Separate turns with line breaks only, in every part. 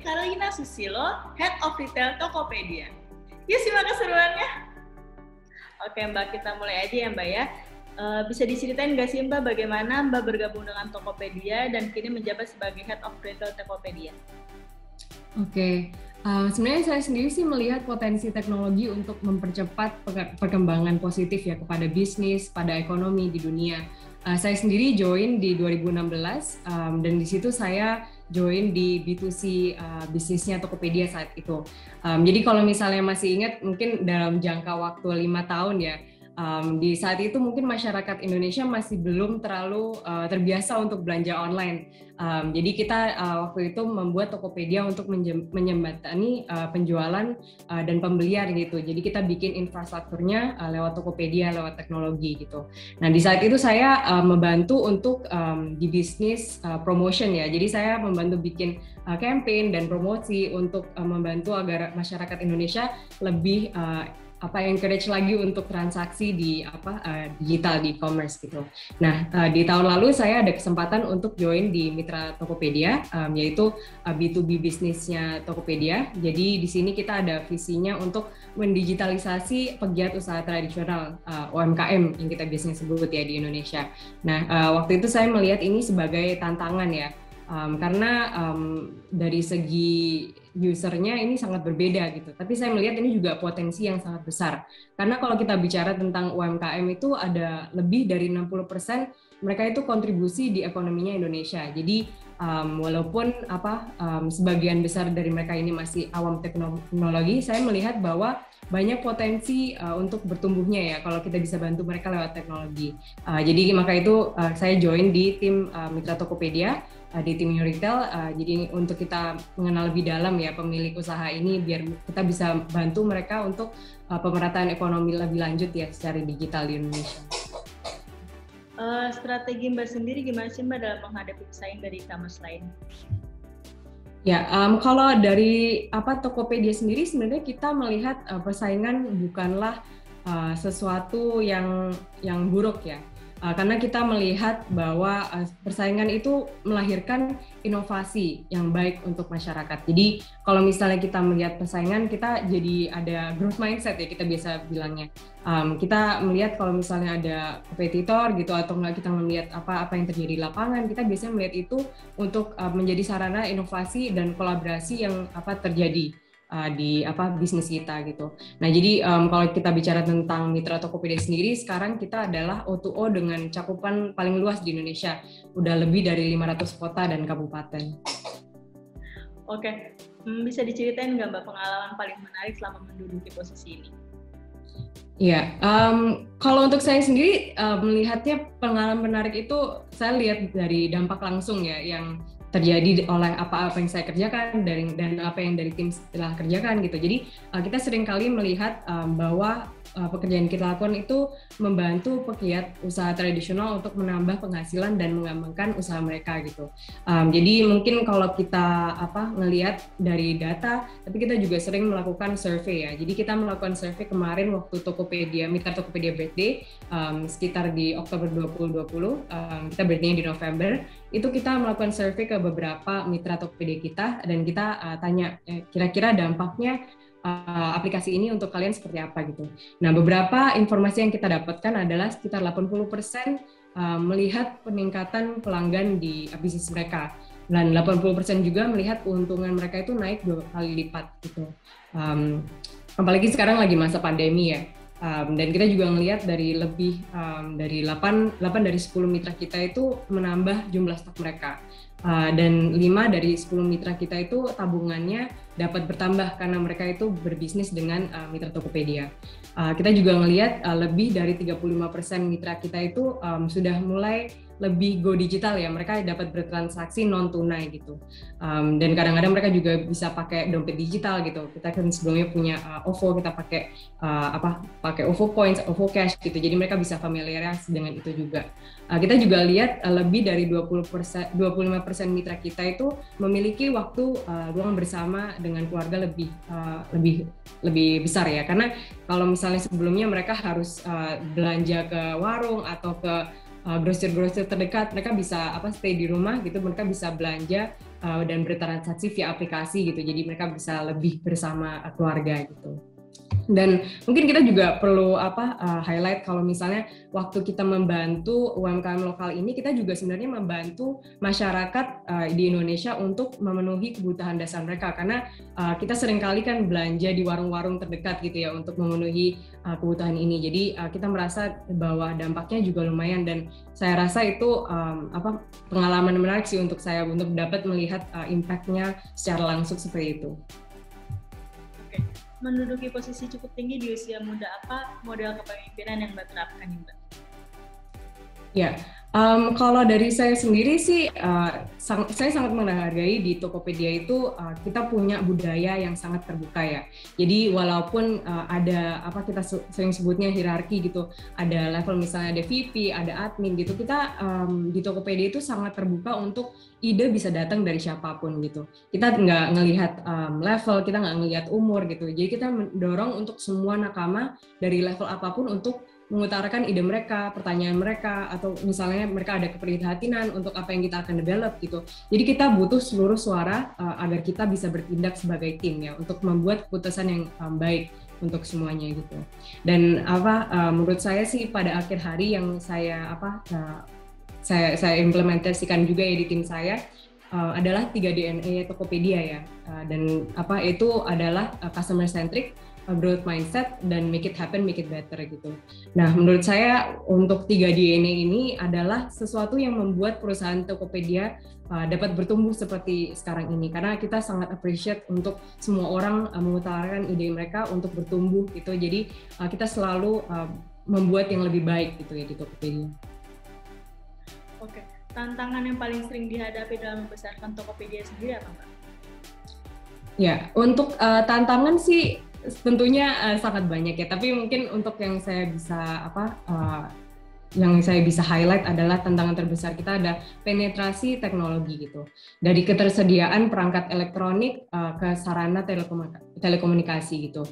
Karina Susilo, Head of Retail Tokopedia. Yuk simak keseruannya. Oke Mbak, kita mulai aja ya Mbak ya. Bisa diceritain nggak sih Mbak bagaimana Mbak bergabung dengan Tokopedia dan kini menjabat sebagai Head of Retail Tokopedia?
Oke. Sebenarnya saya sendiri sih melihat potensi teknologi untuk mempercepat perkembangan positif ya kepada bisnis, pada ekonomi di dunia. Saya sendiri join di 2016 dan di situ saya join di B2C bisnisnya Tokopedia saat itu. Jadi kalau misalnya masih ingat mungkin dalam jangka waktu 5 tahun ya, di saat itu mungkin masyarakat Indonesia masih belum terlalu terbiasa untuk belanja online. Jadi kita waktu itu membuat Tokopedia untuk menjembatani penjualan dan pembelian gitu. Jadi kita bikin infrastrukturnya lewat Tokopedia, lewat teknologi gitu. Nah di saat itu saya membantu untuk di bisnis promotion ya. Jadi saya membantu bikin campaign dan promosi untuk membantu agar masyarakat Indonesia lebih encourage lagi untuk transaksi di digital di e-commerce gitu. Nah di tahun lalu saya ada kesempatan untuk join di mitra Tokopedia, yaitu B2B bisnisnya Tokopedia. Jadi di sini kita ada visinya untuk mendigitalisasi pegiat usaha tradisional UMKM yang kita biasanya sebut ya di Indonesia. Nah waktu itu saya melihat ini sebagai tantangan ya. Karena dari segi usernya ini sangat berbeda gitu. Tapi saya melihat ini juga potensi yang sangat besar. Karena kalau kita bicara tentang UMKM itu ada lebih dari 60% mereka itu kontribusi di ekonominya Indonesia. Jadi walaupun sebagian besar dari mereka ini masih awam teknologi, saya melihat bahwa banyak potensi untuk bertumbuhnya ya kalau kita bisa bantu mereka lewat teknologi. Jadi maka itu saya join di tim mitra Tokopedia, di tim New Retail, jadi untuk kita mengenal lebih dalam ya pemilik usaha ini biar kita bisa bantu mereka untuk pemerataan ekonomi lebih lanjut ya secara digital di Indonesia.
Strategi Mbak sendiri gimana sih Mbak dalam menghadapi pesaing dari e-commerce lain?
Ya, kalau dari Tokopedia sendiri sebenarnya kita melihat persaingan bukanlah sesuatu yang buruk ya. Karena kita melihat bahwa persaingan itu melahirkan inovasi yang baik untuk masyarakat. Jadi kalau misalnya kita melihat persaingan, kita jadi ada growth mindset ya kita biasa bilangnya. Kita melihat kalau misalnya ada kompetitor gitu atau enggak kita melihat apa yang terjadi di lapangan, kita biasanya melihat itu untuk menjadi sarana inovasi dan kolaborasi yang terjadi di bisnis kita gitu. Nah jadi kalau kita bicara tentang mitra Tokopedia sendiri, sekarang kita adalah O2O dengan cakupan paling luas di Indonesia, udah lebih dari 500 kota dan kabupaten.
Oke, bisa diceritain nggak Mbak pengalaman paling menarik selama menduduki posisi ini?
Iya, kalau untuk saya sendiri melihatnya pengalaman menarik itu saya lihat dari dampak langsung ya yang terjadi oleh apa yang saya kerjakan dan apa yang dari tim telah kerjakan gitu. Jadi kita sering kali melihat bahwa pekerjaan kita lakukan itu membantu pegiat usaha tradisional untuk menambah penghasilan dan mengembangkan usaha mereka gitu. Jadi mungkin kalau kita ngelihat dari data, tapi kita juga sering melakukan survei ya. Jadi kita melakukan survei kemarin waktu mitra Tokopedia Birthday sekitar di Oktober 2020, kita birthday di November. Itu kita melakukan survei ke beberapa mitra Tokopedia kita dan kita tanya kira-kira dampaknya aplikasi ini untuk kalian seperti apa gitu. Nah, beberapa informasi yang kita dapatkan adalah sekitar 80% melihat peningkatan pelanggan di bisnis mereka dan 80% juga melihat keuntungan mereka itu naik 2 kali lipat gitu. Apalagi sekarang lagi masa pandemi ya. Dan kita juga ngelihat dari lebih dari 8 dari 10 mitra kita itu menambah jumlah stok mereka. Dan 5 dari 10 mitra kita itu tabungannya dapat bertambah karena mereka itu berbisnis dengan mitra Tokopedia. Kita juga ngelihat lebih dari 35% mitra kita itu sudah mulai lebih go digital ya, mereka dapat bertransaksi non tunai gitu. Dan kadang-kadang mereka juga bisa pakai dompet digital gitu. Kita kan sebelumnya punya OVO, kita pakai pakai OVO Points, OVO Cash gitu. Jadi mereka bisa familiaritas dengan itu juga. Kita juga lihat lebih dari 25% mitra kita itu memiliki waktu ruang bersama dengan keluarga lebih besar ya. Karena kalau misalnya sebelumnya mereka harus belanja ke warung atau ke grosir terdekat, mereka bisa stay di rumah gitu, mereka bisa belanja dan bertransaksi via aplikasi gitu. Jadi mereka bisa lebih bersama keluarga gitu. Dan mungkin kita juga perlu highlight kalau misalnya waktu kita membantu UMKM lokal ini, kita juga sebenarnya membantu masyarakat di Indonesia untuk memenuhi kebutuhan dasar mereka, karena kita seringkali kan belanja di warung-warung terdekat gitu ya untuk memenuhi kebutuhan ini. Jadi kita merasa bahwa dampaknya juga lumayan, dan saya rasa itu pengalaman menarik sih untuk saya untuk dapat melihat impact-nya secara langsung seperti itu.
Menduduki posisi cukup tinggi di usia muda, apa model kepemimpinan yang Mbak terapkan, Mbak?
Ya, kalau dari saya sendiri sih, saya sangat menghargai di Tokopedia itu kita punya budaya yang sangat terbuka ya. Jadi walaupun ada kita sering sebutnya hierarki gitu, ada level misalnya ada VP, ada admin gitu, kita di Tokopedia itu sangat terbuka untuk ide bisa datang dari siapapun gitu. Kita nggak ngelihat level, kita nggak ngelihat umur gitu. Jadi kita mendorong untuk semua nakama dari level apapun untuk mengutarakan ide mereka, pertanyaan mereka, atau misalnya mereka ada keprihatinan untuk apa yang kita akan develop gitu. Jadi kita butuh seluruh suara agar kita bisa bertindak sebagai tim ya, untuk membuat keputusan yang baik untuk semuanya gitu. Dan menurut saya sih pada akhir hari yang saya implementasikan juga ya di tim saya adalah 3 DNA Tokopedia ya, dan itu adalah customer centric, growth mindset, dan make it happen, make it better gitu. Nah, menurut saya untuk 3 DNA ini adalah sesuatu yang membuat perusahaan Tokopedia dapat bertumbuh seperti sekarang ini, karena kita sangat appreciate untuk semua orang mengutarakan ide mereka untuk bertumbuh gitu. Jadi kita selalu membuat yang lebih baik gitu ya di Tokopedia.
Oke, tantangan yang paling sering dihadapi dalam membesarkan Tokopedia sendiri apa, Mbak?
Ya, untuk tantangan sih tentunya sangat banyak ya, tapi mungkin untuk yang saya bisa highlight adalah tantangan terbesar kita ada penetrasi teknologi gitu, dari ketersediaan perangkat elektronik ke sarana telekomunikasi gitu.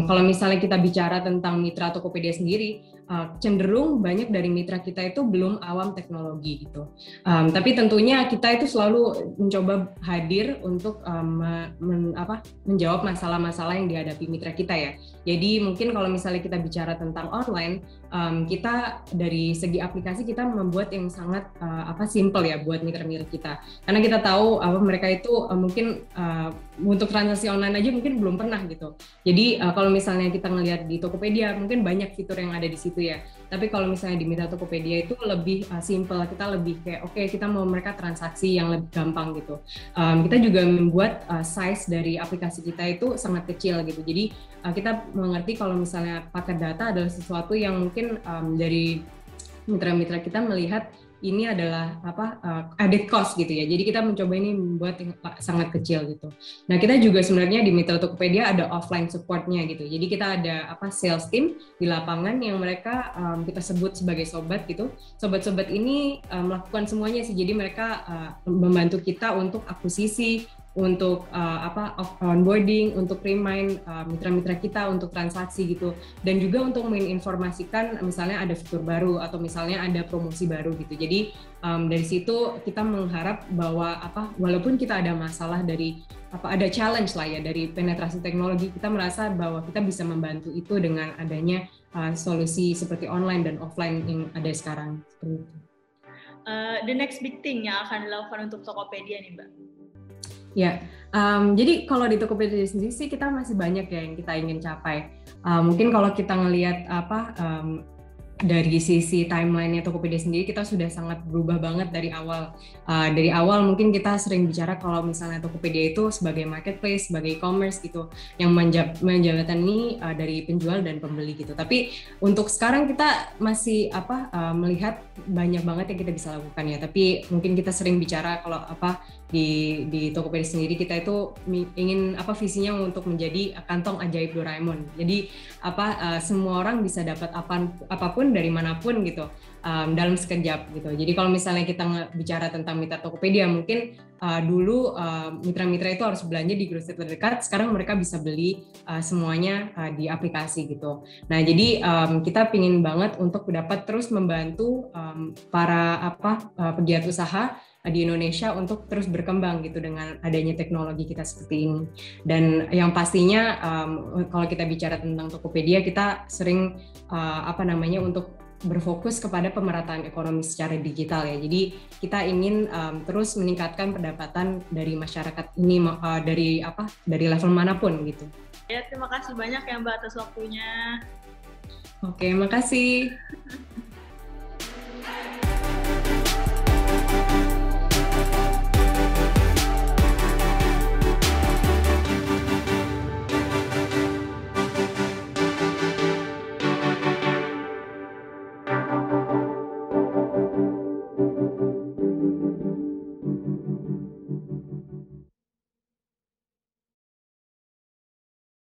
Kalau misalnya kita bicara tentang mitra Tokopedia sendiri, cenderung banyak dari mitra kita itu belum awam teknologi gitu. Tapi tentunya kita itu selalu mencoba hadir untuk menjawab masalah-masalah yang dihadapi mitra kita ya. Jadi mungkin kalau misalnya kita bicara tentang online, kita dari segi aplikasi kita membuat yang sangat simple ya buat mitra-mitra kita. Karena kita tahu mereka itu mungkin untuk transaksi online aja mungkin belum pernah gitu. Jadi kalau misalnya kita ngelihat di Tokopedia mungkin banyak fitur yang ada di situ ya. Tapi kalau misalnya di mitra Tokopedia itu lebih simple, kita lebih kayak kita mau mereka transaksi yang lebih gampang gitu. Kita juga membuat size dari aplikasi kita itu sangat kecil gitu. Jadi kita mengerti kalau misalnya paket data adalah sesuatu yang mungkin dari mitra-mitra kita melihat ini adalah added cost gitu ya. Jadi kita mencoba ini membuat yang sangat kecil gitu. Nah, kita juga sebenarnya di mitra Tokopedia ada offline support-nya gitu. Jadi kita ada sales team di lapangan yang mereka kita sebut sebagai sobat gitu. Sobat-sobat ini melakukan semuanya sih. Jadi mereka membantu kita untuk akuisisi, untuk onboarding, untuk remind mitra-mitra kita untuk transaksi gitu, dan juga untuk menginformasikan misalnya ada fitur baru atau misalnya ada promosi baru gitu. Jadi dari situ kita mengharap bahwa walaupun kita ada masalah dari ada challenge lah ya dari penetrasi teknologi, kita merasa bahwa kita bisa membantu itu dengan adanya solusi seperti online dan offline yang ada sekarang. Seperti itu.
The next big thing yang akan dilakukan untuk Tokopedia nih, Mbak?
Ya, jadi kalau di Tokopedia sendiri sih kita masih banyak ya yang kita ingin capai. Mungkin kalau kita ngelihat dari sisi timeline-nya Tokopedia sendiri, kita sudah sangat berubah banget dari awal. Dari awal mungkin kita sering bicara kalau misalnya Tokopedia itu sebagai marketplace, sebagai e-commerce gitu, yang menjembatani dari penjual dan pembeli gitu. Tapi untuk sekarang kita masih melihat banyak banget yang kita bisa lakukan ya. Tapi mungkin kita sering bicara kalau di Tokopedia sendiri kita itu ingin visinya untuk menjadi kantong ajaib Doraemon. Jadi semua orang bisa dapat apapun dari manapun gitu dalam sekejap gitu. Jadi kalau misalnya kita bicara tentang mitra Tokopedia, mungkin dulu mitra-mitra itu harus belanja di grocery terdekat, sekarang mereka bisa beli semuanya di aplikasi gitu. Nah, jadi kita pingin banget untuk dapat terus membantu para pegiat usaha di Indonesia untuk terus berkembang gitu dengan adanya teknologi kita seperti ini. Dan yang pastinya kalau kita bicara tentang Tokopedia, kita sering untuk berfokus kepada pemerataan ekonomi secara digital ya. Jadi kita ingin terus meningkatkan pendapatan dari masyarakat ini dari level manapun gitu.
Ya, terima kasih banyak ya Mbak atas waktunya.
Oke, makasih.